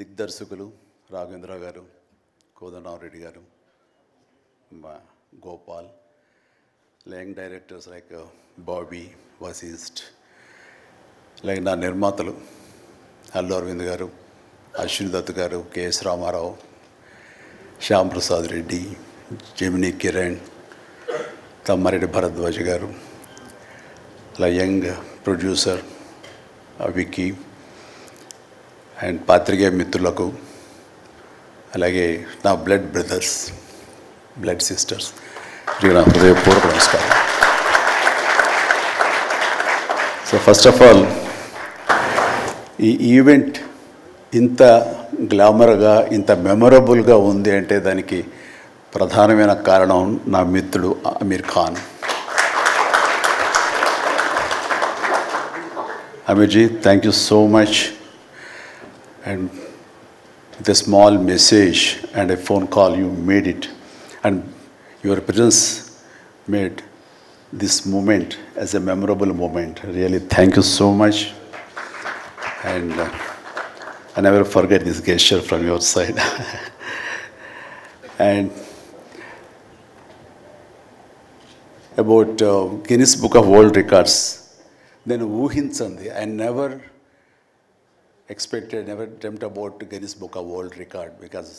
దిగ్దర్శకులు రాఘవేంద్రరావు గారు, కోదండరామరెడ్డి గారు, Gopal, young directors like Bobby, Vasishta, like నా నిర్మాతలు అల్లు అరవింద్ గారు, అశ్విని దత్ గారు, కెఎస్ రామారావు, శ్యామ్ ప్రసాద్ రెడ్డి, జెమినీ కిరణ్, తమ్మారెడ్డి భరద్వాజ్ గారు, అలా యంగ్ ప్రొడ్యూసర్ విక్కీ అండ్ పాత్రికేయ మిత్రులకు, అలాగే నా బ్లడ్ బ్రదర్స్, బ్లడ్ సిస్టర్స్, నా హృదయపూర్వక నమస్కారం. సో ఫస్ట్ ఆఫ్ ఆల్ ఈ ఈవెంట్ ఇంత గ్లామర్గా, ఇంత మెమొరబుల్గా ఉంది అంటే దానికి ప్రధానమైన కారణం నా మిత్రుడు Aamir Khan. Aamirji, thank you so much. And with a small message and a phone call, you made it, and your presence made this moment as a memorable moment. Really, thank you so much, and I never forget this gesture from your side. And about Guinness Book of World Records, then ఊహించండి, I never expected, never dreamt about Guinness Book of World Record, because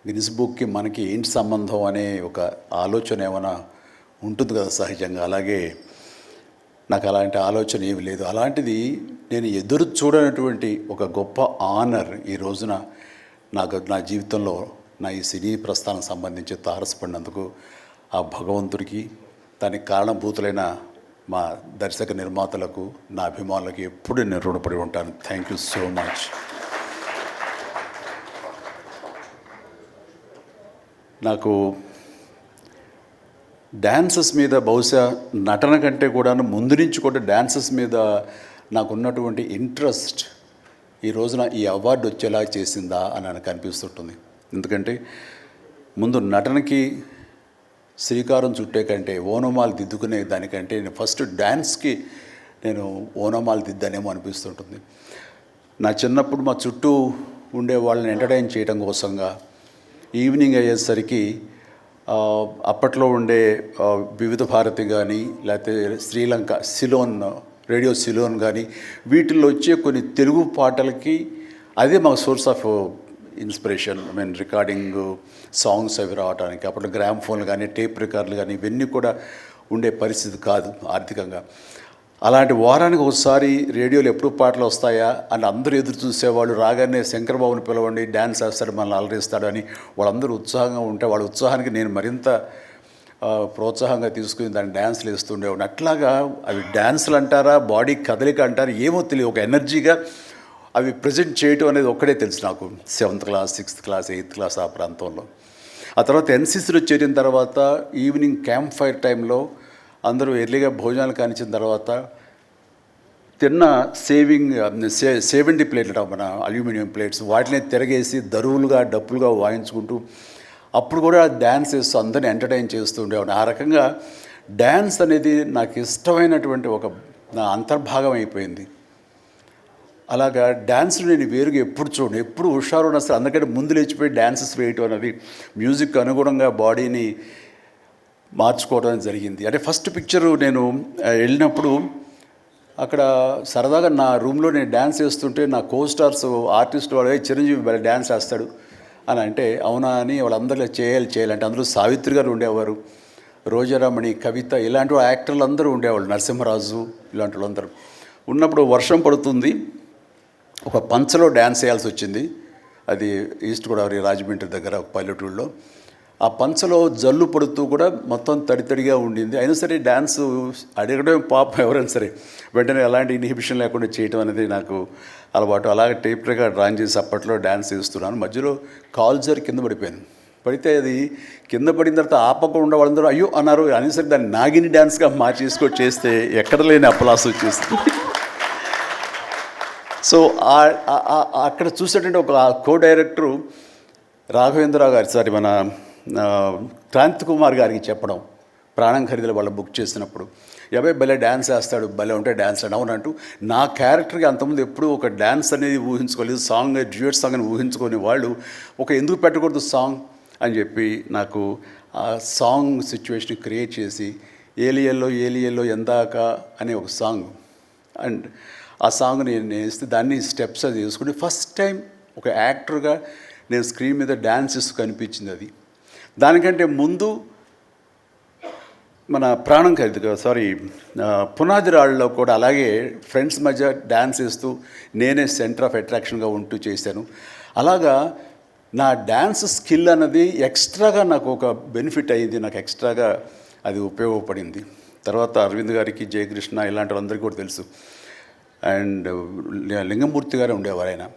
Guinness బుక్కి మనకి ఏంటి సంబంధం అనే ఒక ఆలోచన ఏమైనా ఉంటుంది కదా సహజంగా. అలాగే నాకు అలాంటి ఆలోచన ఏమి లేదు. అలాంటిది నేను ఎదురు చూడనటువంటి ఒక గొప్ప ఆనర్ ఈ రోజున నా జీవితంలో నా ఈ సినీ ప్రస్థానం సంబంధించి తారసపడినందుకు ఆ భగవంతుడికి, దానికి కారణభూతులైన మా దర్శక నిర్మాతలకు, నా అభిమానులకు ఎప్పుడు నేను రుణపడి ఉంటాను. Thank you so much. నాకు డ్యాన్సెస్ మీద, బహుశా నటన కంటే కూడా ముందు నుంచి కూడా డ్యాన్సెస్ మీద నాకున్నటువంటి ఇంట్రెస్ట్ ఈ రోజున ఈ అవార్డు వచ్చేలా చేసిందా అని నాకు అనిపిస్తుంటుంది. ఎందుకంటే ముందు నటనకి శ్రీకారం చుట్టే కంటే, ఓనమాలు దిద్దుకునే దానికంటే నేను ఫస్ట్ డ్యాన్స్కి నేను ఓనమాలు దిద్దానేమో అనిపిస్తుంటుంది. నా చిన్నప్పుడు మా చుట్టూ ఉండే వాళ్ళని ఎంటర్టైన్ చేయడం కోసంగా ఈవినింగ్ అయ్యేసరికి అప్పట్లో ఉండే వివిధ భారతి కానీ, లేకపోతే శ్రీలంక సిలోన్, రేడియో సిలోన్ కానీ, వీటిల్లో వచ్చే కొన్ని తెలుగు పాటలకి అదే మాకు source of inspiration. Recording songs అవి రావడానికి అప్పుడు గ్రామ్ ఫోన్లు కానీ, టేప్ రికార్డులు కానీ ఇవన్నీ కూడా ఉండే పరిస్థితి కాదు ఆర్థికంగా. అలాంటి వారానికి ఒకసారి రేడియోలో ఎప్పుడు పాటలు వస్తాయా అని అందరూ ఎదురు చూసేవాళ్ళు. రాగానే శంకరబాబుని పిలవండి, డ్యాన్స్ వేస్తాడు, మనల్ని అలరిస్తాడు అని వాళ్ళందరూ ఉత్సాహంగా ఉంటే, వాళ్ళ ఉత్సాహానికి నేను మరింత ప్రోత్సాహంగా తీసుకుని దాన్ని డ్యాన్స్లు వేస్తుండేవాడిని. అట్లాగా అవి డ్యాన్సులు అంటారా, బాడీ కదలిక అంటారా ఏమో తెలియదు, ఒక ఎనర్జీగా అవి ప్రజెంట్ చేయటం అనేది ఒక్కడే తెలుసు నాకు. 7th class, 6th class, 8th class ఆ ప్రాంతంలో. ఆ తర్వాత ఎన్సీసీలో చేరిన తర్వాత ఈవినింగ్ క్యాంప్ ఫైర్ టైంలో అందరూ ఎర్లీగా భోజనాలు కానిచ్చిన తర్వాత తిన్న 70 ప్లేట్లు మన అల్యూమినియం ప్లేట్స్, వాటిని తిరగేసి దరువులుగా, డప్పులుగా వాయించుకుంటూ అప్పుడు కూడా డ్యాన్స్ వేస్తూ అందరిని ఎంటర్టైన్ చేస్తూ ఉండేవాడిని. ఆ రకంగా డ్యాన్స్ అనేది నాకు ఇష్టమైనటువంటి ఒక నా అంతర్భాగం అయిపోయింది. అలాగా డ్యాన్స్ని నేను వేరుగా ఎప్పుడు చూడను, ఎప్పుడు హుషారు ఉన్న సరే అందుకంటే ముందు లేచిపోయి డ్యాన్సెస్ వేయటం అనేది మ్యూజిక్ అనుగుణంగా బాడీని మార్చుకోవడం జరిగింది. అంటే ఫస్ట్ పిక్చరు నేను వెళ్ళినప్పుడు అక్కడ సరదాగా నా రూమ్లో నేను డ్యాన్స్ వేస్తుంటే నా కోస్టార్స్ ఆర్టిస్ట్ వాడు చిరంజీవి డ్యాన్స్ వేస్తాడు అని అంటే అవునా అని వాళ్ళందరూ చేయాలంటే అందులో సావిత్రి గారు ఉండేవారు, రోజారామణి, కవిత, ఇలాంటి యాక్టర్లు అందరూ ఉండేవాళ్ళు, నరసింహరాజు ఇలాంటి వాళ్ళందరూ ఉన్నప్పుడు వర్షం పడుతుంది. ఒక పంచలో డ్యాన్స్ వేయాల్సి వచ్చింది. అది ఈస్ట్ గోదావరి రాజమండ్రి దగ్గర ఒక పల్లెటూళ్ళలో. ఆ పంచలో జల్లు పడుతూ కూడా మొత్తం తడితడిగా ఉండింది. అయినా సరే డ్యాన్స్ అడగడం పాపం ఎవరైనా సరే వెంటనే ఎలాంటి ఇన్హిబిషన్ లేకుండా చేయడం అనేది నాకు అలవాటు. అలాగే టేప్ రికార్డ్ డ్రాయింగ్ చేసి అప్పట్లో డ్యాన్స్ వేస్తున్నాను. మధ్యలో కాల్ జారి కింద పడిపోయాను. పడితే అది కింద పడిన తర్వాత ఆపకుండా వాళ్ళందరూ అయ్యో అన్నారు. అనేసరికి దాన్ని నాగిని డ్యాన్స్గా మార్చేసుకొని చేస్తే ఎక్కడ లేని అప్పలాస్ వచ్చేస్తుంది. సో అక్కడ చూసేటంటే ఒక కో డైరెక్టరు రాఘవేంద్రరావు గారి మన క్రాంతి కుమార్ గారికి చెప్పడం, ప్రాణం ఖరీదుల వాళ్ళు బుక్ చేసినప్పుడు అబ్బాయి భలే డ్యాన్స్ వేస్తాడు, భలే ఉంటే డ్యాన్స్ అని అవునంటూ నా క్యారెక్టర్కి అంతకుముందు ఎప్పుడూ ఒక డ్యాన్స్ అనేది ఊహించుకోలేదు, సాంగ్ డ్యూయట్ సాంగ్ అని ఊహించుకొని వాళ్ళు ఒక ఎందుకు పెట్టకూడదు సాంగ్ అని చెప్పి నాకు ఆ సాంగ్ సిచ్యువేషన్ క్రియేట్ చేసి ఏలియల్లో ఎందాక అనే ఒక సాంగ్, అండ్ ఆ సాంగ్ నేను వేస్తే దాన్ని స్టెప్స్ అది చేసుకుంటే ఫస్ట్ టైం ఒక యాక్టర్గా నేను స్క్రీన్ మీద డ్యాన్స్ ఇస్తూ కనిపించింది. అది దానికంటే ముందు మన ప్రాణం ఖరీదు సారీ పునాది రాళ్ళలో కూడా అలాగే ఫ్రెండ్స్ మధ్య డ్యాన్స్ వేస్తూ నేనే సెంటర్ ఆఫ్ అట్రాక్షన్గా ఉంటూ చేశాను. అలాగా నా డ్యాన్స్ స్కిల్ అన్నది ఎక్స్ట్రాగా నాకు ఒక బెనిఫిట్ అయ్యింది, నాకు ఎక్స్ట్రాగా అది ఉపయోగపడింది. తర్వాత అరవింద్ గారికి, జయకృష్ణ ఇలాంటి వాళ్ళందరికీ కూడా తెలుసు. అండ్ లింగమూర్తి గారు ఉండేవారు,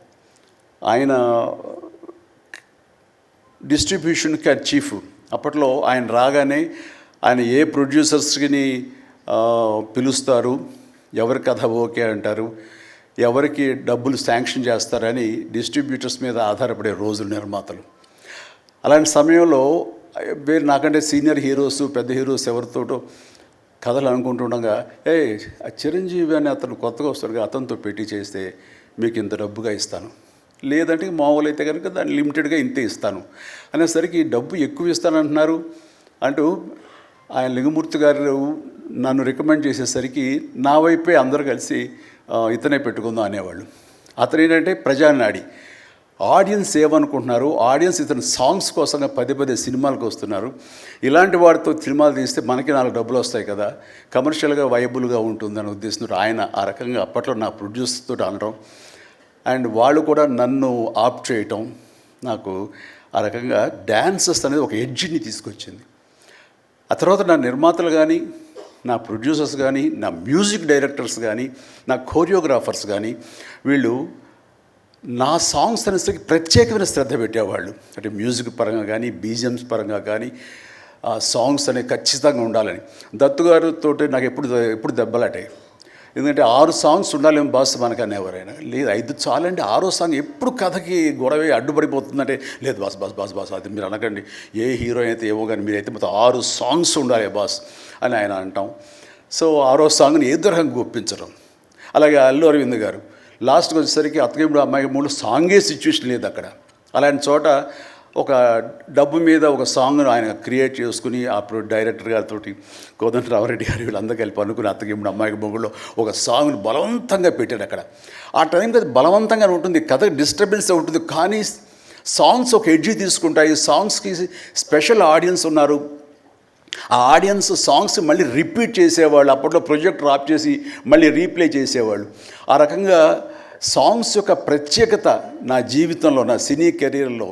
ఆయన డిస్ట్రిబ్యూషన్కి చీఫ్. అప్పట్లో ఆయన రాగానే ఆయన ఏ ప్రొడ్యూసర్స్ని పిలుస్తారు, ఎవరి కథ ఓకే అంటారు, ఎవరికి డబ్బులు శాంక్షన్ చేస్తారని డిస్ట్రిబ్యూటర్స్ మీద ఆధారపడే రోజులు నిర్మాతలు. అలాంటి సమయంలో వేరు నాకంటే సీనియర్ హీరోస్, పెద్ద హీరోస్ ఎవరితోటో కథలు అనుకుంటుండగా చిరంజీవి అని అతను కొత్తగా వస్తాడుగా, అతనితో పెట్టి చేస్తే మీకు ఇంత డబ్బుగా ఇస్తాను, లేదంటే మామూలు అయితే కనుక దాన్ని లిమిటెడ్గా ఇంతే ఇస్తాను అనేసరికి డబ్బు ఎక్కువ ఇస్తానంటున్నారు అంటూ ఆయన లింగమూర్తి గారు నన్ను రికమెండ్ చేసేసరికి నా వైపే అందరూ కలిసి ఇతనే పెట్టుకుందాం అనేవాళ్ళు. అతను ఏంటంటే ప్రజానాడి, ఆడియన్స్ ఏమనుకుంటున్నారు, ఆడియన్స్ ఇతను సాంగ్స్ కోసంగా పదే సినిమాలకు వస్తున్నారు, ఇలాంటి వాడితో సినిమాలు తీస్తే మనకి 4 డబ్బులు వస్తాయి కదా, కమర్షియల్గా వైబుల్గా ఉంటుందని ఉద్దేశంతో ఆయన ఆ రకంగా అప్పట్లో నా ప్రొడ్యూసర్తో అనడం, అండ్ వాళ్ళు కూడా నన్ను ఆప్ చేయటం నాకు ఆ రకంగా డ్యాన్సెస్ అనేది ఒక ఎడ్జిని తీసుకొచ్చింది. ఆ తర్వాత నా నిర్మాతలు కానీ, నా ప్రొడ్యూసర్స్ కానీ, నా మ్యూజిక్ డైరెక్టర్స్ కానీ, నా కోరియోగ్రాఫర్స్ కానీ వీళ్ళు నా సాంగ్స్ అనేసరికి ప్రత్యేకమైన శ్రద్ధ పెట్టేవాళ్ళు. అంటే మ్యూజిక్ పరంగా కానీ, బీజిఎమ్స్ పరంగా కానీ ఆ సాంగ్స్ అనేవి ఖచ్చితంగా ఉండాలని. దత్తు గారితో నాకు ఎప్పుడు దెబ్బలాటాయి, ఎందుకంటే 6 సాంగ్స్ ఉండాలేమో బాస్ మనకు అనేవారైనా, లేదు 5 చాలండి, 6వ సాంగ్ ఎప్పుడు కథకి గొడవ అడ్డుపడిపోతుందంటే, లేదు బాస్ బాస్ బాస్ బాస్ అది మీరు అనకండి, ఏ హీరో అయితే ఏమో కానీ మీరైతే మొత్తం 6 సాంగ్స్ ఉండాలి బాస్ అని ఆయన అంటాం. సో 6వ సాంగ్ని ఏ రకంగా ఒప్పించడం. అలాగే అల్లు అరవింద్ గారు లాస్ట్కి వచ్చేసరికి అత్తగేముడు అమ్మాయి 3 సాంగే సిచ్యువేషన్ లేదు అక్కడ. అలాంటి చోట ఒక డబ్బు మీద ఒక సాంగ్ను ఆయన క్రియేట్ చేసుకుని ఆ డైరెక్టర్ గారితో కోదండరామరెడ్డి గారు వీళ్ళందరూ కలిపి అనుకుని అత్తగేముడు అమ్మాయికి మొగుళ్ళు ఒక సాంగ్ను బలవంతంగా పెట్టాడు అక్కడ. ఆ టైంకి అది బలవంతంగా ఉంటుంది, కథ డిస్టర్బెన్స్ ఉంటుంది, కానీ సాంగ్స్ ఒక ఎడ్జి తీసుకుంటాయి. సాంగ్స్కి స్పెషల్ ఆడియన్స్ ఉన్నారు. ఆ ఆడియన్స్ సాంగ్స్ మళ్ళీ రిపీట్ చేసేవాళ్ళు. అప్పట్లో ప్రొజెక్టర్ ఆఫ్ చేసి మళ్ళీ రీప్లే చేసేవాళ్ళు. ఆ రకంగా సాంగ్స్ యొక్క ప్రత్యేకత నా జీవితంలో, నా సినీ కెరీర్లో,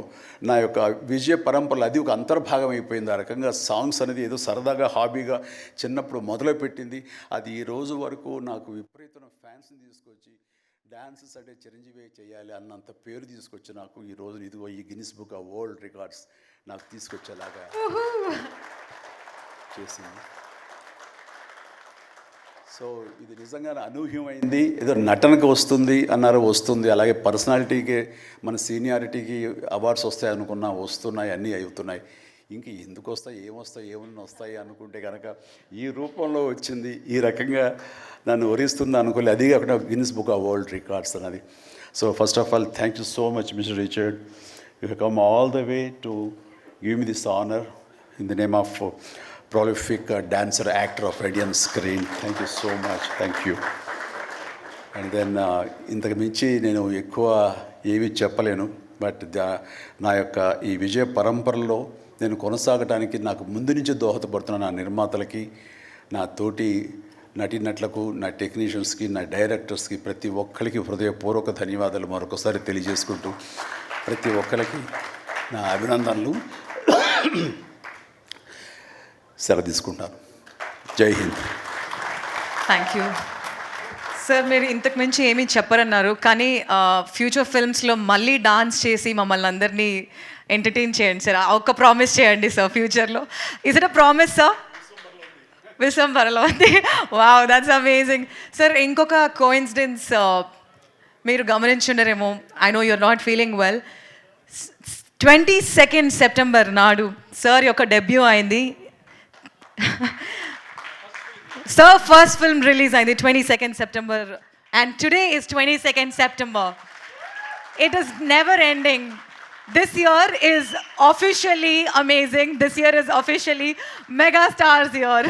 నా యొక్క విజయ పరంపరలో అది ఒక అంతర్భాగం అయిపోయింది. ఆ రకంగా సాంగ్స్ అనేది ఏదో సరదాగా హాబీగా చిన్నప్పుడు మొదలుపెట్టింది. అది ఈ రోజు వరకు నాకు విపరీతమైన ఫ్యాన్స్ని తీసుకొచ్చి డ్యాన్సెస్ అంటే చిరంజీవి చేయాలి అన్నంత పేరు తీసుకొచ్చి నాకు ఈ రోజు ఇదిగో ఈ Guinness book of world records నాకు తీసుకొచ్చేలాగా చేసింది. సో ఇది నిజంగా అనూహ్యమైంది. ఏదో నటనకు వస్తుంది అన్నారు, వస్తుంది. అలాగే పర్సనాలిటీకి, మన సీనియారిటీకి అవార్డ్స్ వస్తాయి అనుకున్నా వస్తున్నాయి, అన్నీ అవుతున్నాయి. ఇంక ఎందుకు వస్తాయి, ఏమన్నా వస్తాయి అనుకుంటే కనుక ఈ రూపంలో వచ్చింది. ఈ రకంగా నన్ను వరిస్తుంది అనుకోలే. అది కాకుండా Guinness book of world records అన్నది. So first of all thank you so much mister Richard. You have come all the way to give me this honour in the name of prolific dancer, actor of Indian screen. Thank you so much. Thank you. And then ఇంతకు మించి నేను ఎక్కువ ఏమీ చెప్పలేను. But నా యొక్క ఈ విజయ పరంపరలో నేను కొనసాగడానికి నాకు ముందు నుంచి దోహదపడుతున్న నా నిర్మాతలకి, నా తోటి నటీనటులకు, నా టెక్నీషియన్స్కి, నా డైరెక్టర్స్కి, ప్రతి ఒక్కరికి హృదయపూర్వక ధన్యవాదాలు మరొకసారి తెలియజేసుకుంటూ ప్రతి ఒక్కరికి నా అభినందనలు సెలవు తీసుకుంటాను. జై హింద్. Thank you sir. మీరు ఇంతకు మించి ఏమీ చెప్పరన్నారు, కానీ ఫ్యూచర్ ఫిల్మ్స్లో మళ్ళీ డాన్స్ చేసి మమ్మల్ని అందరినీ ఎంటర్టైన్ చేయండి సార్. ఒక్క ప్రామిస్ చేయండి సార్ ఫ్యూచర్లో. Is it a promise sir? విశ్వంబరలో. Wow, that's amazing sir. ఇంకొక కోఇన్సిడెన్స్ మీరు గమనించుండరేమో, I know you're not feeling well. 22 September నాడు సార్ యొక్క డెబ్యూ అయింది. Sir, first film release అయింది 22nd September. And today is 22nd September. It is never ending. This year is officially amazing. This year is officially mega stars year.